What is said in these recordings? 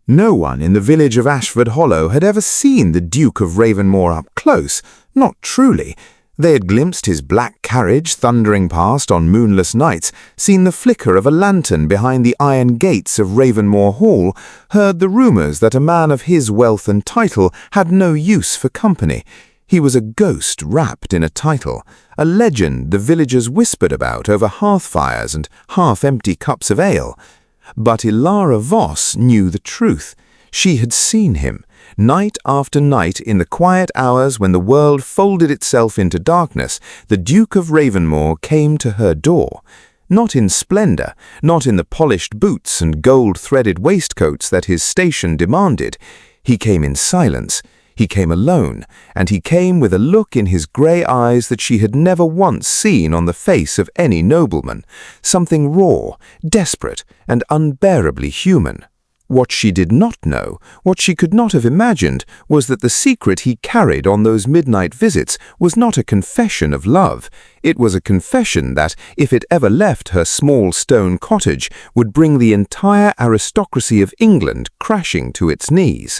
No one in the village of Ashford Hollow had ever seen the Duke of Ravenmoor up close, not truly. They had glimpsed his black carriage thundering past on moonless nights, seen the flicker of a lantern behind the iron gates of Ravenmoor Hall, heard the rumours that a man of his wealth and title had no use for company. He was a ghost wrapped in a title, a legend the villagers whispered about over hearth fires and half-empty cups of ale. But Ilara Voss knew the truth. She had seen him, night after night in the quiet hours when the world folded itself into darkness. The Duke of Ravenmoor came to her door. Not in splendour, not in the polished boots and gold-threaded waistcoats that his station demanded. He came in silence. He came alone, and he came with a look in his grey eyes that she had never once seen on the face of any nobleman, something raw, desperate, and unbearably human. What she did not know, what she could not have imagined, was that the secret he carried on those midnight visits was not a confession of love. It was a confession that, if it ever left her small stone cottage, would bring the entire aristocracy of England crashing to its knees.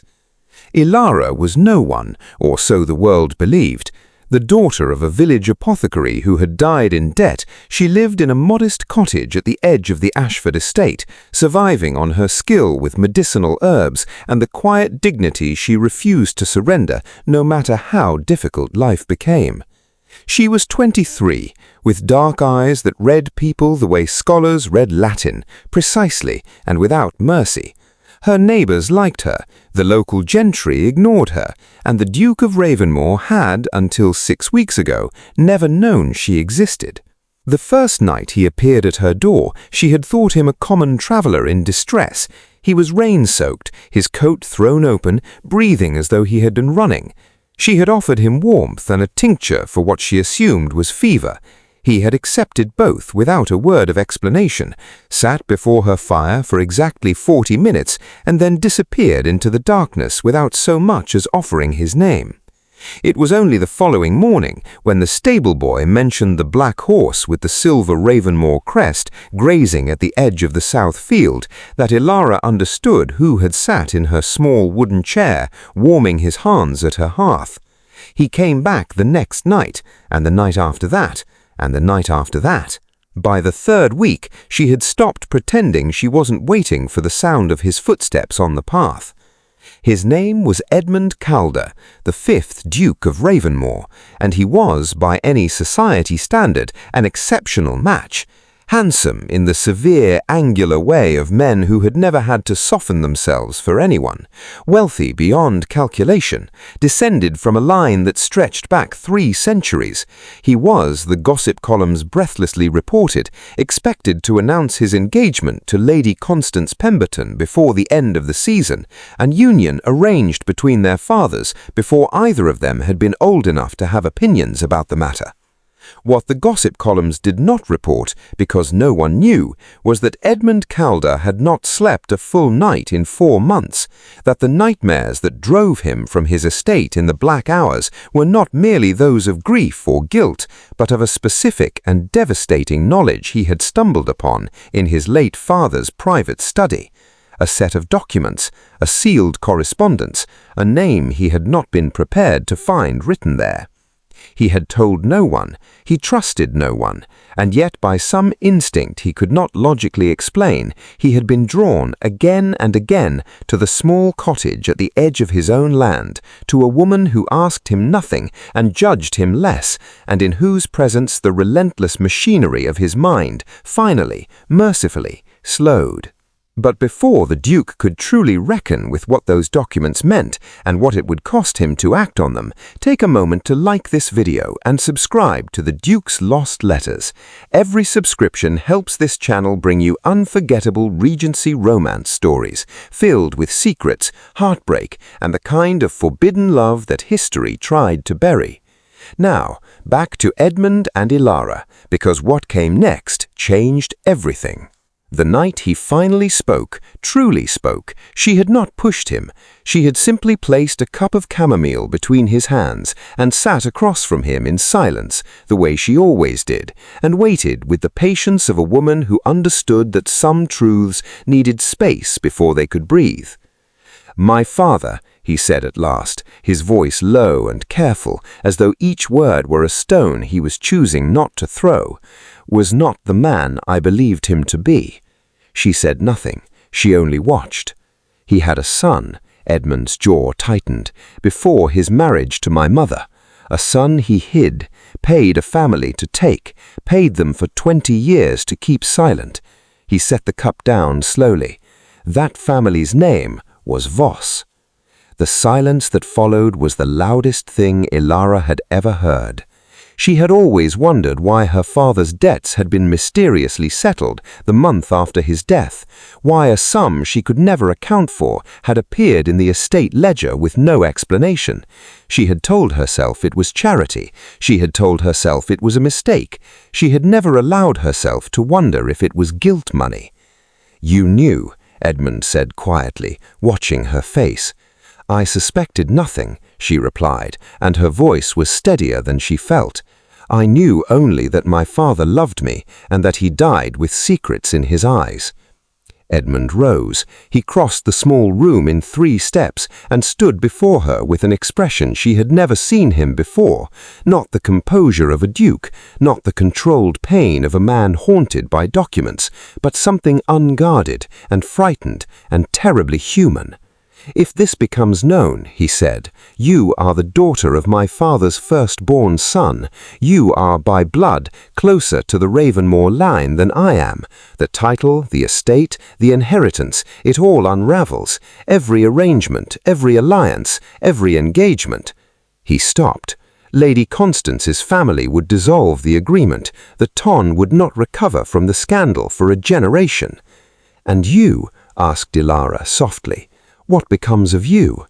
Ilara was no one, or so the world believed. The daughter of a village apothecary who had died in debt, she lived in a modest cottage at the edge of the Ashford estate, surviving on her skill with medicinal herbs and the quiet dignity she refused to surrender, no matter how difficult life became. She was 23, with dark eyes that read people the way scholars read Latin, precisely and without mercy. Her neighbours liked her, the local gentry ignored her, and the Duke of Ravenmoor had, until 6 weeks ago, never known she existed. The first night he appeared at her door, she had thought him a common traveller in distress. He was rain-soaked, his coat thrown open, breathing as though he had been running. She had offered him warmth and a tincture for what she assumed was fever. He had accepted both without a word of explanation, sat before her fire for exactly 40 minutes, and then disappeared into the darkness without so much as offering his name. It was only the following morning, when the stable-boy mentioned the black horse with the silver Ravenmoor crest grazing at the edge of the south field, that Ilara understood who had sat in her small wooden chair, warming his hands at her hearth. He came back the next night, and the night after that, and the night after that. By the third week, she had stopped pretending she wasn't waiting for the sound of his footsteps on the path. His name was Edmund Calder, the 5th Duke of Ravenmoor, and he was, by any society standard, an exceptional match. Handsome in the severe, angular way of men who had never had to soften themselves for anyone, wealthy beyond calculation, descended from a line that stretched back 3 centuries. He was, the gossip columns breathlessly reported, expected to announce his engagement to Lady Constance Pemberton before the end of the season, an union arranged between their fathers before either of them had been old enough to have opinions about the matter. What the gossip columns did not report, because no one knew, was that Edmund Calder had not slept a full night in 4 months, that the nightmares that drove him from his estate in the black hours were not merely those of grief or guilt, but of a specific and devastating knowledge he had stumbled upon in his late father's private study. A set of documents, a sealed correspondence, a name he had not been prepared to find written there. He had told no one, he trusted no one, and yet by some instinct he could not logically explain, he had been drawn again and again to the small cottage at the edge of his own land, to a woman who asked him nothing and judged him less, and in whose presence the relentless machinery of his mind finally, mercifully, slowed. But before the Duke could truly reckon with what those documents meant and what it would cost him to act on them, take a moment to like this video and subscribe to the Duke's Lost Letters. Every subscription helps this channel bring you unforgettable Regency romance stories, filled with secrets, heartbreak, and the kind of forbidden love that history tried to bury. Now, back to Edmund and Ilara, because what came next changed everything. The night he finally spoke, truly spoke, she had not pushed him. She had simply placed a cup of chamomile between his hands and sat across from him in silence, the way she always did, and waited with the patience of a woman who understood that some truths needed space before they could breathe. "My father," he said at last, his voice low and careful, as though each word were a stone he was choosing not to throw, "was not the man I believed him to be." She said nothing. She only watched. "He had a son," Edmund's jaw tightened, "before his marriage to my mother. A son he hid, paid a family to take, paid them for 20 years to keep silent." He set the cup down slowly. "That family's name was Voss." The silence that followed was the loudest thing Ilara had ever heard. She had always wondered why her father's debts had been mysteriously settled the month after his death, why a sum she could never account for had appeared in the estate ledger with no explanation. She had told herself it was charity. She had told herself it was a mistake. She had never allowed herself to wonder if it was guilt money. "You knew," Edmund said quietly, watching her face. "I suspected nothing," she replied, and her voice was steadier than she felt. "I knew only that my father loved me, and that he died with secrets in his eyes." Edmund rose. He crossed the small room in 3 steps and stood before her with an expression she had never seen him before, not the composure of a duke, not the controlled pain of a man haunted by documents, but something unguarded and frightened and terribly human. "If this becomes known," he said, "you are the daughter of my father's firstborn son. You are by blood closer to the Ravenmoor line than I am. The title, the estate, the inheritance, it all unravels. Every arrangement, every alliance, every engagement." He stopped. Lady Constance's family would dissolve the agreement. The Ton would not recover from the scandal for a generation. "And you?" asked Ilara softly. "What becomes of you?"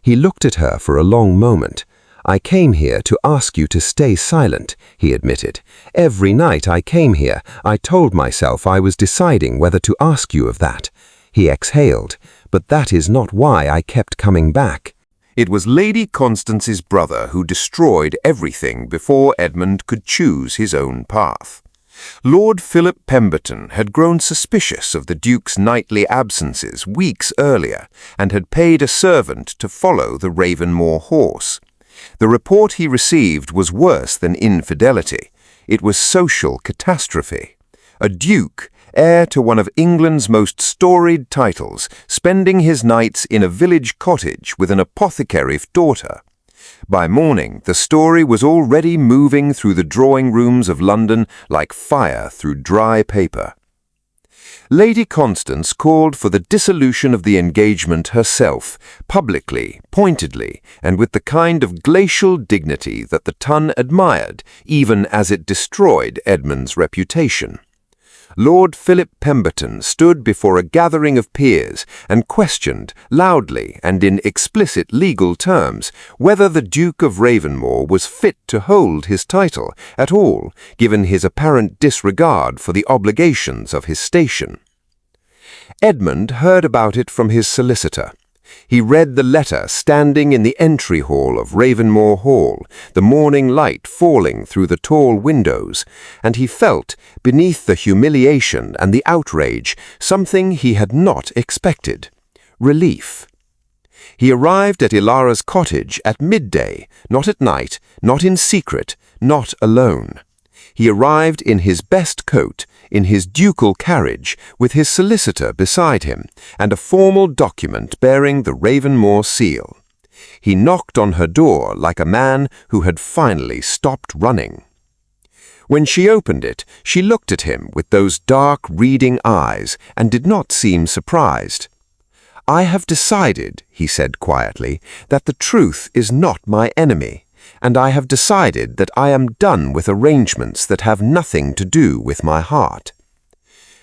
He looked at her for a long moment. "I came here to ask you to stay silent," he admitted. "Every night I came here, I told myself I was deciding whether to ask you of that." He exhaled. "But that is not why I kept coming back." It was Lady Constance's brother who destroyed everything before Edmund could choose his own path. Lord Philip Pemberton had grown suspicious of the Duke's nightly absences weeks earlier and had paid a servant to follow the Ravenmoor horse. The report he received was worse than infidelity. It was social catastrophe. A duke, heir to one of England's most storied titles, spending his nights in a village cottage with an apothecary's daughter. By morning, the story was already moving through the drawing rooms of London like fire through dry paper. Lady Constance called for the dissolution of the engagement herself, publicly, pointedly, and with the kind of glacial dignity that the Ton admired, even as it destroyed Edmund's reputation. Lord Philip Pemberton stood before a gathering of peers and questioned, loudly and in explicit legal terms, whether the Duke of Ravenmoor was fit to hold his title at all, given his apparent disregard for the obligations of his station. Edmund heard about it from his solicitor. He read the letter standing in the entry hall of Ravenmoor Hall, the morning light falling through the tall windows, and he felt, beneath the humiliation and the outrage, something he had not expected: relief. He arrived at Ilara's cottage at midday, not at night, not in secret, not alone. He arrived in his best coat, in his ducal carriage, with his solicitor beside him, and a formal document bearing the Ravenmoor seal. He knocked on her door like a man who had finally stopped running. When she opened it, she looked at him with those dark, reading eyes and did not seem surprised. "I have decided," he said quietly, "that the truth is not my enemy. And I have decided that I am done with arrangements that have nothing to do with my heart."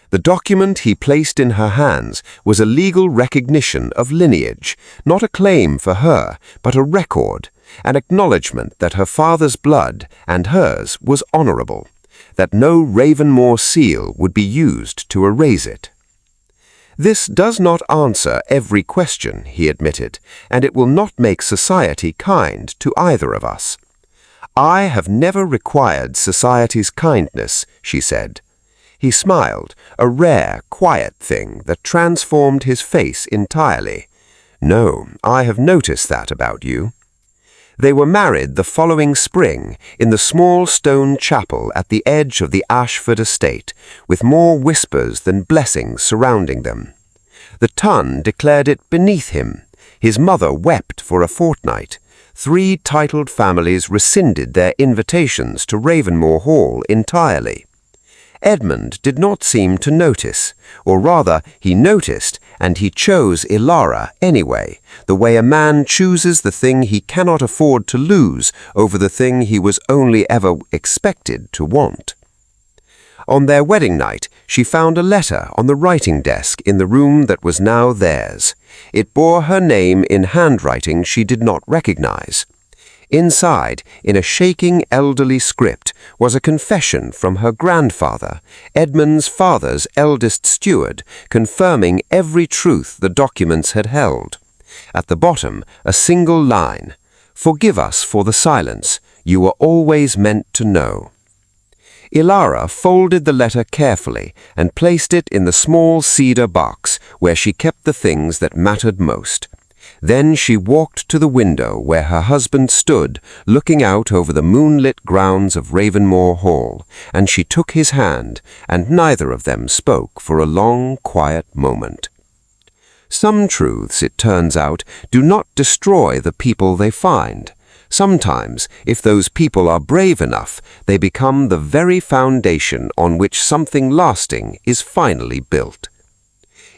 The document he placed in her hands was a legal recognition of lineage, not a claim for her, but a record, an acknowledgement that her father's blood and hers was honorable, that no Ravenmoor seal would be used to erase it. "This does not answer every question," he admitted, "and it will not make society kind to either of us." "I have never required society's kindness," she said. He smiled, a rare, quiet thing that transformed his face entirely. "No, I have noticed that about you." They were married the following spring in the small stone chapel at the edge of the Ashford estate, with more whispers than blessings surrounding them. The tun declared it beneath him. His mother wept for a fortnight. 3 titled families rescinded their invitations to Ravenmoor Hall entirely. Edmund did not seem to notice, or rather, he noticed, and he chose Ilara anyway, the way a man chooses the thing he cannot afford to lose over the thing he was only ever expected to want. On their wedding night, she found a letter on the writing desk in the room that was now theirs. It bore her name in handwriting she did not recognize. Inside, in a shaking elderly script, was a confession from her grandfather, Edmund's father's eldest steward, confirming every truth the documents had held. At the bottom, a single line: "Forgive us for the silence. You were always meant to know." Ilara folded the letter carefully and placed it in the small cedar box where she kept the things that mattered most. Then she walked to the window where her husband stood, looking out over the moonlit grounds of Ravenmoor Hall, and she took his hand, and neither of them spoke for a long, quiet moment. Some truths, it turns out, do not destroy the people they find. Sometimes, if those people are brave enough, they become the very foundation on which something lasting is finally built.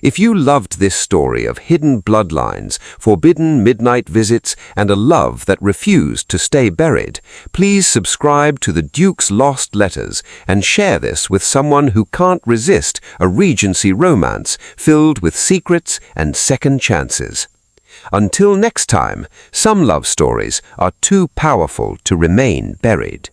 If you loved this story of hidden bloodlines, forbidden midnight visits, and a love that refused to stay buried, please subscribe to the Duke's Lost Letters and share this with someone who can't resist a Regency romance filled with secrets and second chances. Until next time, some love stories are too powerful to remain buried.